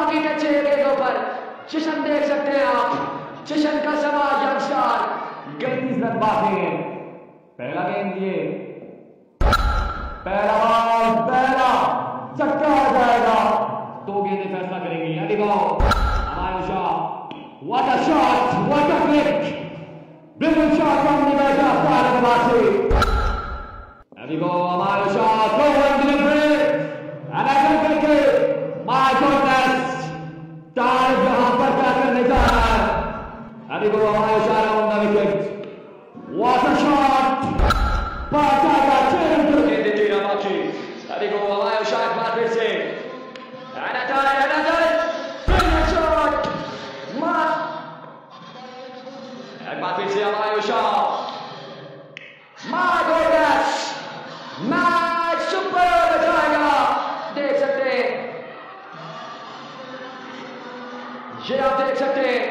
काफी टचे गेंदों पर। चिशन देख सकते हैं आप, चिशन का सवाल यंगस्टर 31 रन बाकी। पहला गेंद ये, पहला बॉल, पहला छक्का आ जाएगा। 2 गेंदें फैसला करेंगी। यहाँ दिखाओ हमारे Shah, what a shot, what a click, बिल्कुल शॉट सामने बैठा सारे बल्लेबाज। देखो हमारे Shah, throw one delivery and again करके, माय गॉडनेस, चार जहां पर क्या करने जा रहा है। देखो हमारे Shah on the wicket, what a shot, पांच का चेंज गेंद तेरा बाकी। देखो हमारे शाह एक बार फिर से शॉट, एक बार फिर से हमारे Shah, my goodness, match super हो जाएगा। देख सकते हैं, ये आप देख सकते हैं